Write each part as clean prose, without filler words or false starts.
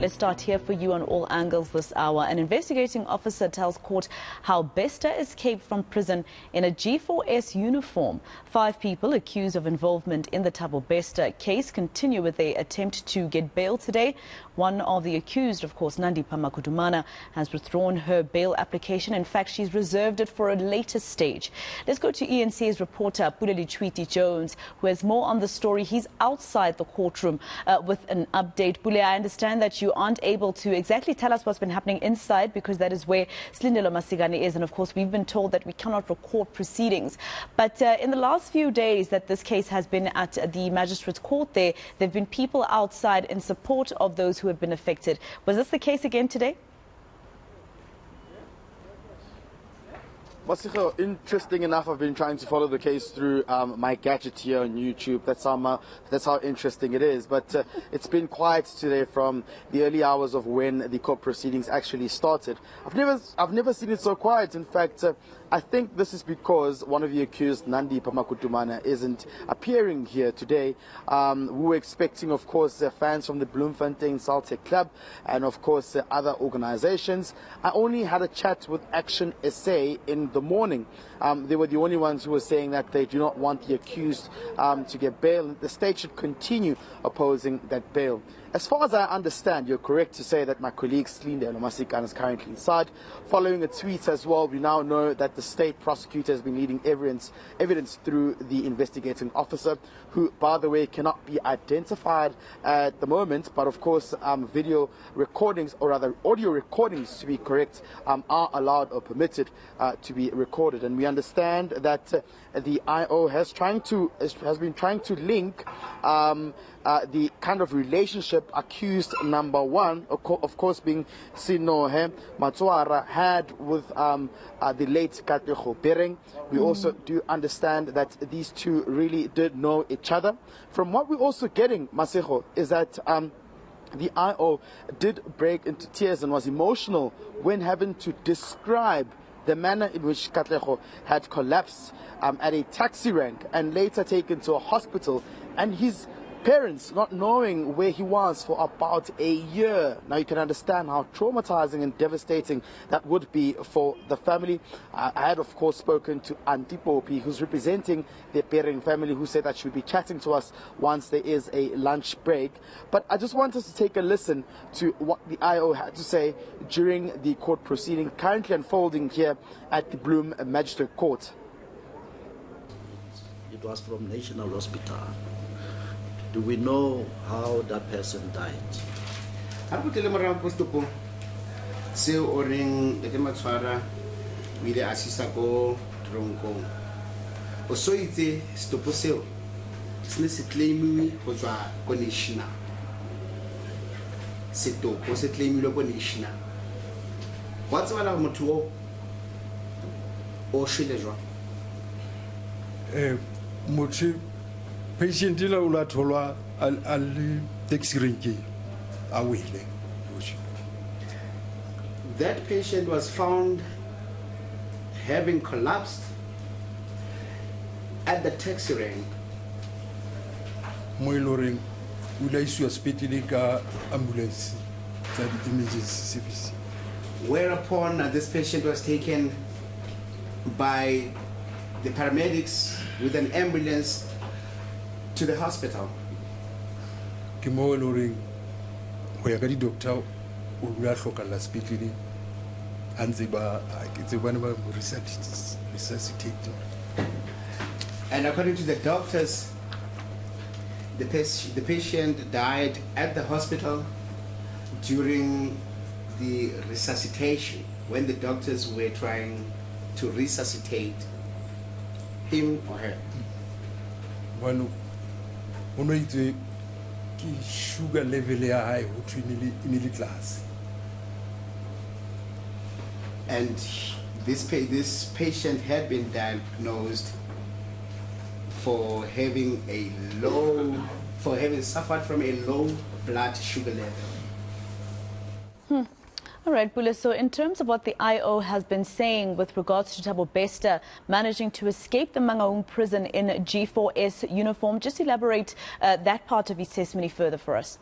Let's start here for you on all angles this hour. An investigating officer tells court how Bester escaped from prison in a G4S uniform. 5 people accused of involvement in the Thabo Bester case continue with their attempt to get bail today. One of the accused, of course, Nandi Pamakudumana, has withdrawn her bail application. In fact, she's reserved it for a later stage. Let's go to eNCA's reporter, Pule Letshwiti-Jones, who has more on the story. He's outside the courtroom with an update. Pule, I understand that you aren't able to exactly tell us what's been happening inside because that is where Slindelo Masigane is. And of course, we've been told that we cannot record proceedings. But in the last few days that this case has been at the magistrate's court there have been people outside in support of those who have been affected. Was this the case again today? Interesting enough, I've been trying to follow the case through my gadget here on YouTube. That's how interesting it is. But it's been quiet today from the early hours of when the court proceedings actually started. I've never seen it so quiet. In fact, I think this is because one of the accused, Nandi Pamakudumana, isn't appearing here today. We were expecting, of course, fans from the Bloemfontein Celtic Club and, of course, other organizations. I only had a chat with Action SA in the morning. They were the only ones who were saying that they do not want the accused to get bail. The state should continue opposing that bail. As far as I understand, you're correct to say that my colleague Slindelo Masigane is currently inside. Following a tweet as well, we now know that the state prosecutor has been leading evidence through the investigating officer, who, by the way, cannot be identified at the moment. But of course, video recordings, or rather audio recordings to be correct, are allowed or permitted to be recorded. And we understand that the IO has been trying to link the kind of relationship accused number one, of course, being Sinohe Matsuara, had with the late Katlego Bereng. We also do understand that these two really did know each other. From what we're also getting, Masego, is that the IO did break into tears and was emotional when having to describe the manner in which Katlego had collapsed at a taxi rank and later taken to a hospital, and his parents not knowing where he was for about a year. Now you can understand how traumatizing and devastating that would be for the family. I had, of course, spoken to Auntie Poppy, who's representing the Bereng family, who said that she would be chatting to us once there is a lunch break. But I just want us to take a listen to what the IO had to say during the court proceeding currently unfolding here at the Bloem Magistrate Court. It was from National Hospital. Do we know how that person died? Hapo tele mara postopo seo oreng le matswara we le asisa ko tronko o soitse stopo seo se se claimiwe go tswa ko national setopo se claimilwe ko national what's wala motho o shile jwa motho patient la ula tholwa al taxi rank awele. That patient was found having collapsed at the taxi rank. Mo iloring ula isu hospital ka ambulance tsa di emergency service. Whereupon this patient was taken by the paramedics with an ambulance to the hospital. Kimo iloring go ya ka di doctor o bua hloka la hospital antse ba ke bana ba resuscitate. And according to the doctors, the patient died at the hospital during the resuscitation, when the doctors were trying to resuscitate him or her. One ono itse ki sugar level ya high ho twinili class. And this patient had been diagnosed for having suffered from a low blood sugar level. All right, Pule, so in terms of what the IO has been saying with regards to Thabo Bester managing to escape the Mangaung prison in G4S uniform, just elaborate that part of his testimony further for us.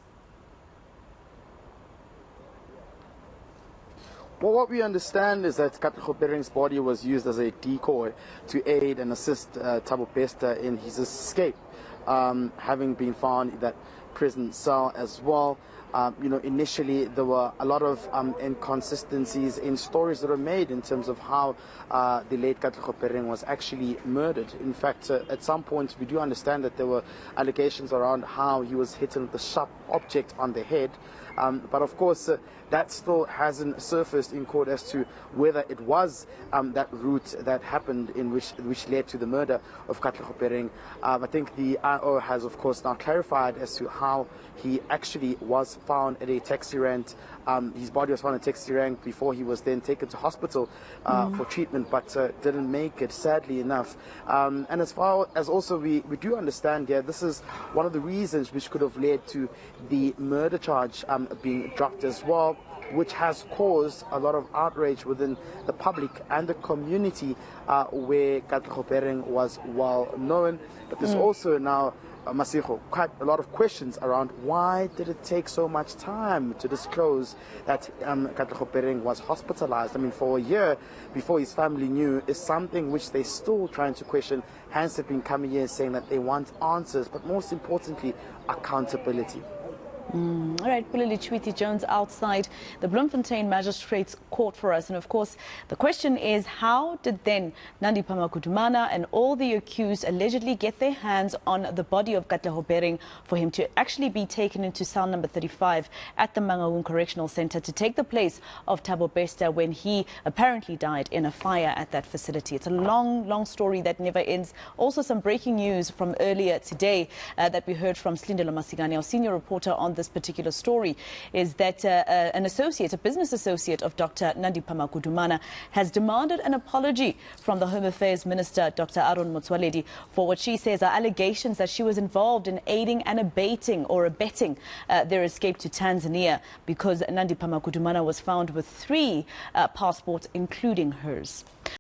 Well, what we understand is that Katlego Pering's body was used as a decoy to aid and assist Thabo Bester in his escape, having been found in that prison cell as well. Initially there were a lot of inconsistencies in stories that were made in terms of how the late Katlego Pering was actually murdered. In fact, at some point we do understand that there were allegations around how he was hit with a sharp object on the head. But of course, that still hasn't surfaced in court as to whether it was that route that happened in which led to the murder of Katlego Pering. I think the IO has, of course, now clarified as to how he actually was found at a taxi rank. His body was found at a taxi rank before he was then taken to hospital for treatment, but didn't make it, sadly enough. And as far as also we do understand, this is one of the reasons which could have led to the murder charge being dropped as well, which has caused a lot of outrage within the public and the community where Katlego Pering was well known. But there's also now, Masigo, quite a lot of questions around why did it take so much time to disclose that Katlego Pering was hospitalized. I mean, for a year before his family knew is something which they're still trying to question. Hence, they've been coming here saying that they want answers, but most importantly, accountability. All right, Pule Letshwiti-Jones outside the Bloemfontein Magistrates Court for us. And of course, the question is, how did then Nandi Phamukudumana and all the accused allegedly get their hands on the body of Katlego Pering for him to actually be taken into cell number 35 at the Mangaung Correctional Centre to take the place of Thabo Bester when he apparently died in a fire at that facility? It's a long, long story that never ends. Also, some breaking news from earlier today that we heard from Slindelo Masigane, our senior reporter on this particular story, is that a business associate of Dr. Nandi Phamukudumana has demanded an apology from the Home Affairs Minister, Dr. Aaron Motsoaledi, for what she says are allegations that she was involved in aiding and abetting their escape to Tanzania, because Nandi Phamukudumana was found with 3 passports, including hers.